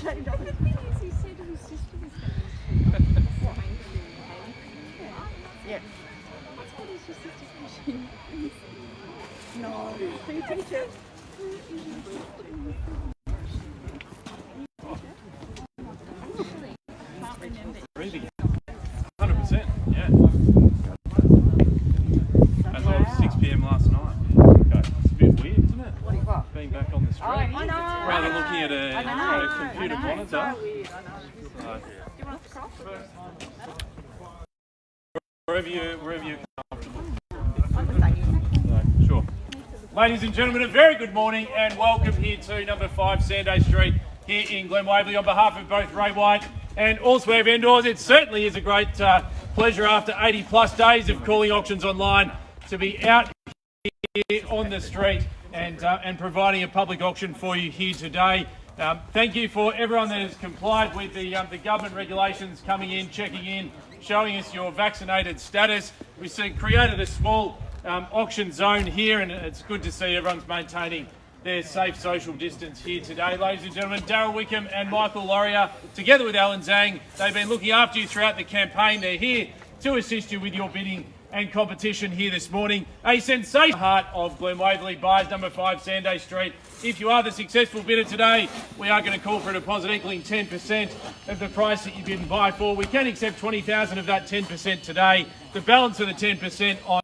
Yeah. No, free teacher. Really? 100%, yeah. As of 6 p.m. last night. Okay. It's a bit weird, isn't it? What do you got? Being back on the street. I know. Rather than looking at a computer monitor. So weird, I know. Do you want us to cross? Wherever you're comfortable. I'm just saying. Sure. Ladies and gentlemen, a very good morning and welcome here to number 5 Sanday Street here in Glen Waverley on behalf of both Ray White and Allswear Vendors. It certainly is a great pleasure after 80 plus days of calling auctions online to be out here on the street and providing a public auction for you here today. Thank you for everyone that has complied with the government regulations, coming in, checking in, showing us your vaccinated status. We've created a small auction zone here, and it's good to see everyone's maintaining their safe social distance here today. Ladies and gentlemen, Darryl Wickham and Michael Laurier, together with Alan Zhang, they've been looking after you throughout the campaign. They're here to assist you with your bidding and competition here this morning. A sensational heart of Glen Waverley, buyers number 5 Sanday Street. If you are the successful bidder today, we are going to call for a deposit equaling 10% of the price that you bid and buy for. We can accept 20,000 of that 10% today, the balance of the 10% on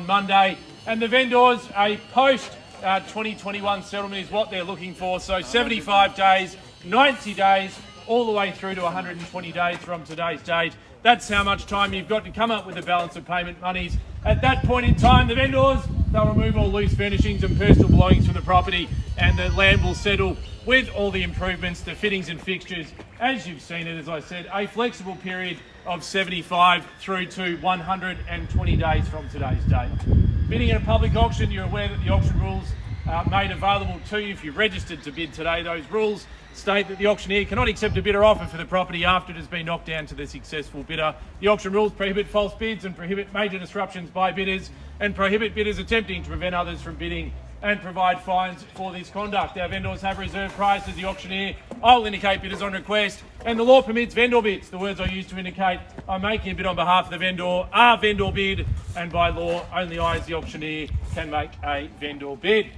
Monday, and the vendors, a post 2021 settlement is what they're looking for. So 75 days, 90 days, all the way through to 120 days from today's date. That's how much time you've got to come up with the balance of payment monies. At that point in time, the vendors, they'll remove all loose furnishings and personal belongings from the property, and the land will settle with all the improvements, the fittings and fixtures, as you've seen it, as I said, a flexible period of 75 through to 120 days from today's date. Bidding at a public auction, you're aware that the auction rules are made available to you if you're registered to bid today. Those rules state that the auctioneer cannot accept a bid or offer for the property after it has been knocked down to the successful bidder. The auction rules prohibit false bids and prohibit major disruptions by bidders, and prohibit bidders attempting to prevent others from bidding, and provide fines for this conduct. Our vendors have reserved price as the auctioneer. I'll indicate bidders on request, and the law permits vendor bids. The words I use to indicate I'm making a bid on behalf of the vendor are vendor bid, and by law, only I as the auctioneer can make a vendor bid.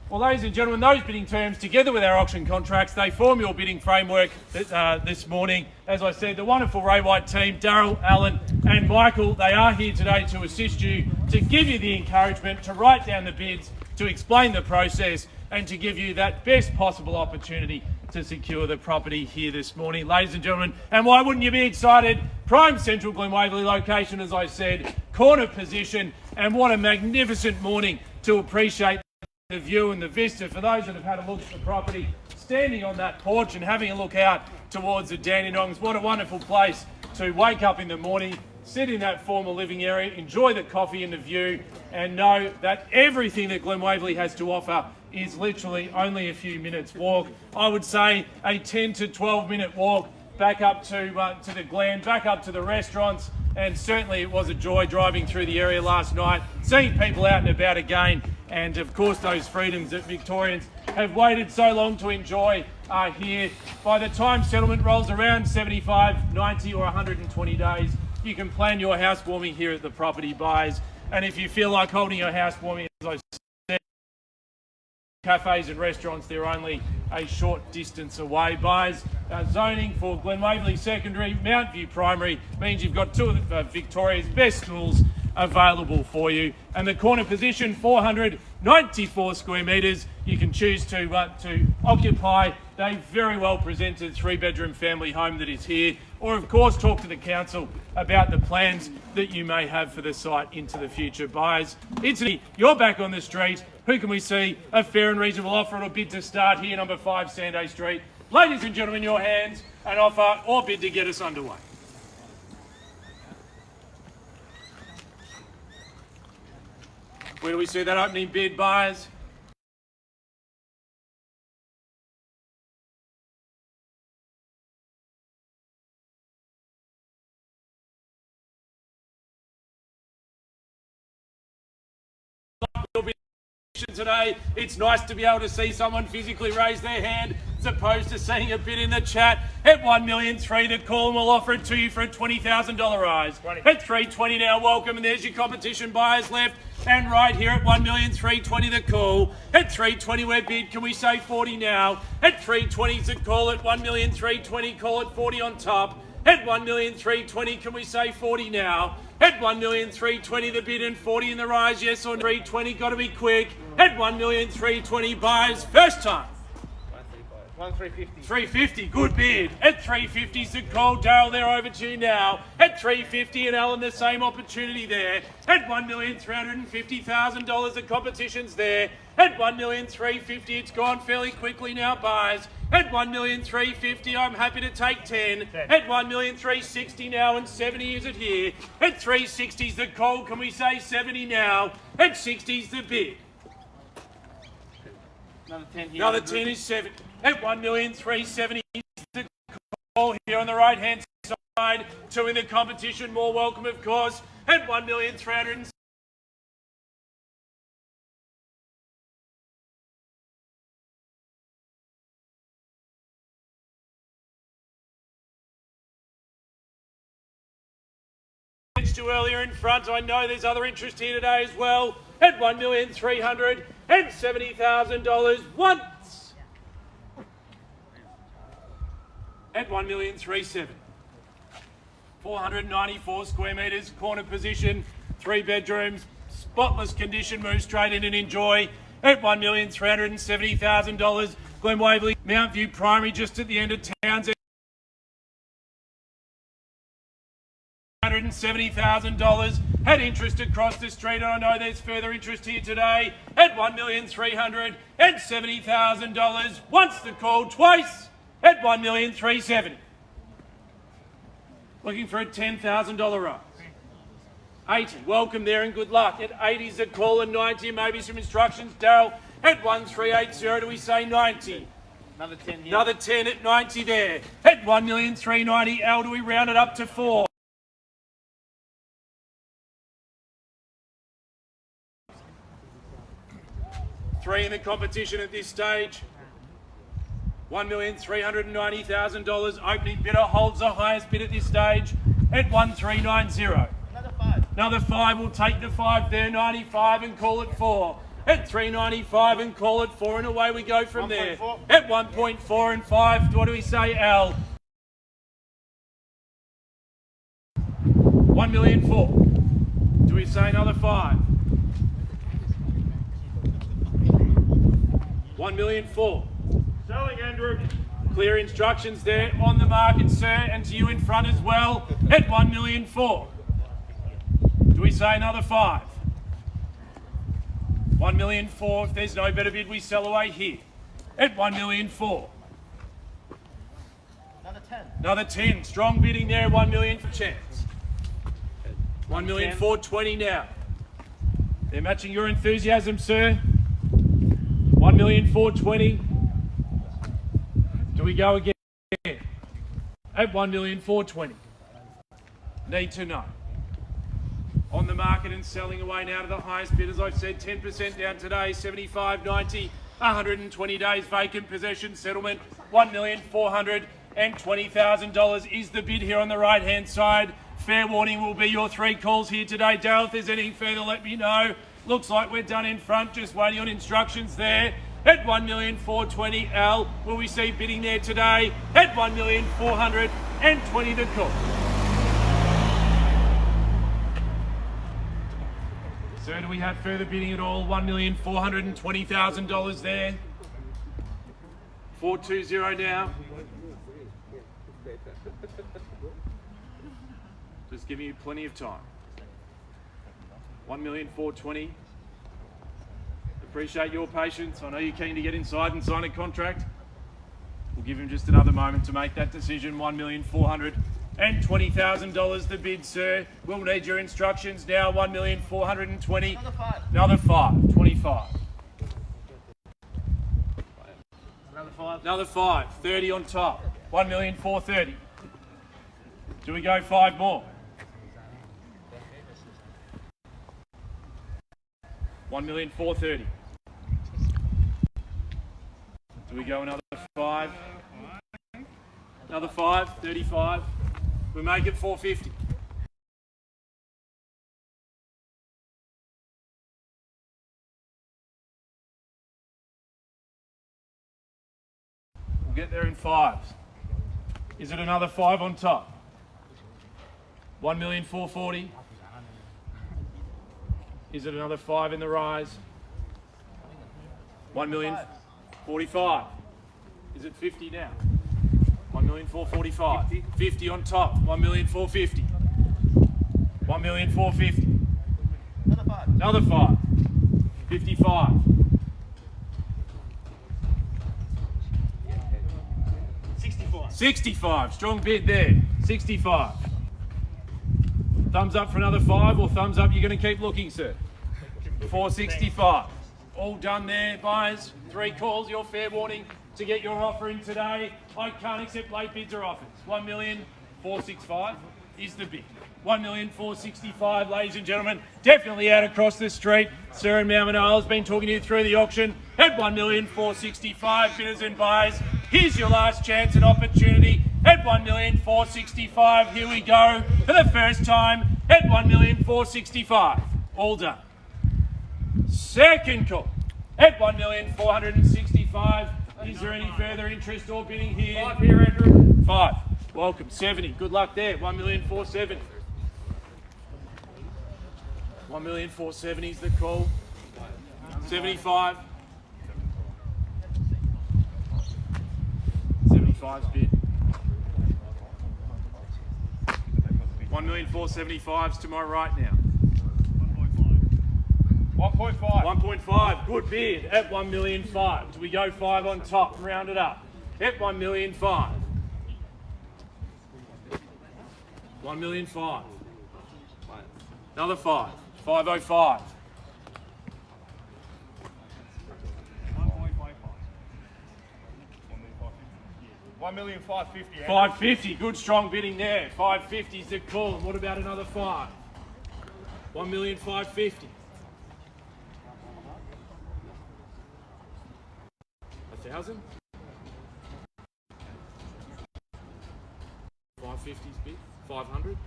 Well, ladies and gentlemen, those bidding terms, together with our auction contracts, they form your bidding framework this morning. As I said, the wonderful Ray White team, Darryl, Alan and Michael, they are here today to assist you, to give you the encouragement, to write down the bids, to explain the process, and to give you that best possible opportunity to secure the property here this morning. Ladies and gentlemen, and why wouldn't you be excited? Prime central Glen Waverley location, as I said, corner position, and what a magnificent morning to appreciate the view and the vista. For those that have had a look at the property, standing on that porch and having a look out towards the Dandenongs, what a wonderful place to wake up in the morning, sit in that formal living area, enjoy the coffee and the view, and know that everything that Glen Waverley has to offer is literally only a few minutes walk. I would say a 10 to 12 minute walk back up to the Glen, back up to the restaurants, and certainly it was a joy driving through the area last night, seeing people out and about again, and of course those freedoms that Victorians have waited so long to enjoy are here. By the time settlement rolls around 75, 90 or 120 days, you can plan your housewarming here at the property, buyers. And if you feel like holding your housewarming, as I said, cafes and restaurants, they're only a short distance away. Buyers, zoning for Glen Waverley Secondary, Mount View Primary means you've got two of Victoria's best schools available for you, and the corner position, 494 square metres. You can choose to occupy a very well presented 3-bedroom family home that is here, or of course talk to the council about the plans that you may have for the site into the future. Buyers, you're back on the street. Who can we see a fair and reasonable offer or bid to start here, number 5 Sanday Street? Ladies and gentlemen, your hands, an offer or bid to get us underway. Where do we see that opening bid, buyers? Today, it's nice to be able to see someone physically raise their hand as opposed to seeing a bid in the chat at 1,003,000 the call, and we'll offer it to you for a $20,000 rise. At 320 now, welcome, and there's your competition buyers left and right here at 1,320,000 the call. At 320 we're bid, can we say 40 now? At 320 is the call, at 1,320,000, call it 40 on top. At 1,320,000, can we say 40 now? At 1,320,000 the bid and 40 in the rise, yes or no? 320, got to be quick. At 1,320,000 buyers, first time. 350. 350, good bid. At 350 is the call. Darryl, they're over to you now. At 350 and Alan, the same opportunity there. At $1,350,000, the competition's there. At 1,350,000, it's gone fairly quickly now, buyers. At 1,350,000, I'm happy to take 10. At 1,360,000 now, and 70 is it here. At 360 is the call. Can we say 70 now? At 60 is the bid. Another 10 here. Another 10 is 7. At 1,370,000 is the call here on the right-hand side. 2 in the competition, more welcome, of course. At 1,370,000. To earlier in front, I know there's other interest here today as well. At $1,370,000 once. At 1,370,000. 494 square metres, corner position, 3 bedrooms, spotless condition, move straight in and enjoy. At $1,370,000, Glen Waverley, Mount View Primary, just at the end of Townsend. $170,000 had interest across the street, and I know there's further interest here today. At $1,370,000 once the call, twice at $1,370,000. Looking for a $10,000 rise. 80, welcome there and good luck. At 80 is the call, and 90 maybe some instructions. Darryl, at 1,380, do we say 90? Another 10 here. Another 10 at 90 there. At 1,390,000, Al, do we round it up to 4? Three in the competition at this stage. $1,390,000. Opening bidder holds the highest bid at this stage at 1,390. Another 5. Another 5, will take the 5 there, 95 and call it 4. At 395 and call it 4, and away we go from 1. there. 4. At 1.4 and 5, what do we say, Al? 1,004,000. Do we say another 5? 1,004,000. Selling, Andrew. Clear instructions there on the market, sir, and to you in front as well. At 1,004,000. Do we say another 5? 1,004,000. If there's no better bid, we sell away here. At 1,004,000. Another 10. Another 10. Strong bidding there. 1 million for chance. 1,420,000 now. They're matching your enthusiasm, sir. 1,420,000. Do we go again? At 1,420,000. Need to know. On the market and selling away now to the highest bid, as I've said, 10% down today, 75.90, 120 days vacant possession settlement, $1,420,000 is the bid here on the right-hand side. Fair warning will be your 3 calls here today. Darryl, if there's anything further, let me know. Looks like we're done in front, just waiting on instructions there. At 1,420,000, Al, will we see bidding there today? At 1,420,000 the call. Sir, do we have further bidding at all? $1,420,000 there. 420 now. Just giving you plenty of time. 1,420,000. Appreciate your patience. I know you're keen to get inside and sign a contract. We'll give him just another moment to make that decision. $1,420,000 the bid, sir. We'll need your instructions now. 1,420,000. Another 5. Another 5. 25. Another 5. Another 5. 30 on top. 1,430,000. Do we go 5 more? 1,430,000. Do we go another 5. Another 5, 35. We make it 450. We'll get there in 5s. Is it another 5 on top? 1,440,000. Is it another 5 in the rise? 1,045,000. Is it 50 now? 1,445,000. 50 on top. 1,450,000. 1,450,000. Another 5. 55. 65. Strong bid there. 65. Thumbs up for another 5 or thumbs up, you're going to keep looking, sir. 465. All done there, buyers. 3 calls, your fair warning to get your offer in today. I can't accept late bids or offers. 1,465,000 is the bid. 1,465,000, ladies and gentlemen. Definitely out across the street. Sir and Mount has been talking to you through the auction at 1,465,000. Bidders and buyers, here's your last chance and opportunity at 1,465,000. Here we go for the first time at 1,465,000. All done. Second call at 1,465,000. Is there any further interest or bidding here? 5 here, Andrew. 5. Welcome. 70. Good luck there. 1,470,000. 1,470,000 is the call. 75. 75's bid. 1,475,000's to my right now. 1.5. 1.5. Good bid at 1,500,000. Do we go 5 on top? Round it up. At 1,500,000. 1,500,000. Another 5. 505. 1,550,000. 550. Good strong bidding there. 550 is the call. And what about another 5? 1,550,000. 1,000. 550's bid. 500.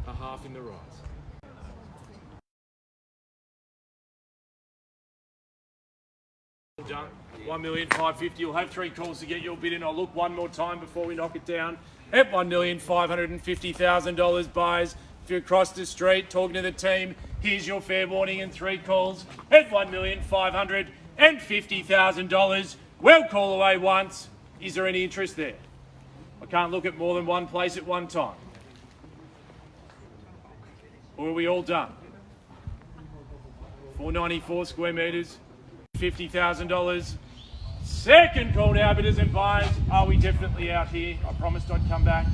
A half in the rise. Done. 1,550,000. You'll have 3 calls to get your bid in. I'll look one more time before we knock it down. At $1,550,000, buyers. If you're across the street talking to the team, here's your fair warning and 3 calls at $1,550,000. Well, call away once. Is there any interest there? I can't look at more than one place at one time. Or are we all done? 494 square metres, $50,000. Second call now, bidders and buyers. Are we definitely out here? I promised I'd come back.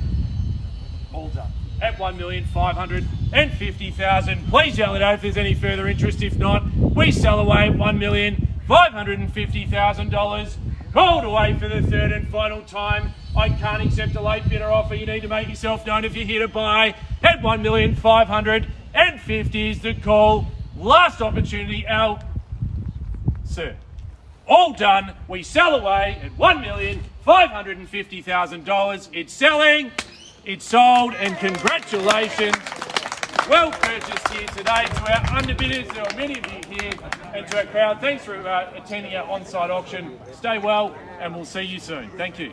All done. At $1,550,000. Please yell it out if there's any further interest. If not, we sell away at $1,550,000. Called away for the third and final time. I can't accept a late bidder offer. You need to make yourself known if you're here to buy. At $1,550,000 is the call. Last opportunity out. Sir. All done. We sell away at $1,550,000. It's selling. It's sold. And congratulations. Well purchased here today. To our underbidders, there are many of you here, and to our crowd, thanks for attending our on-site auction. Stay well, and we'll see you soon. Thank you.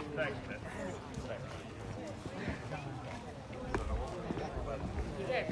Yeah,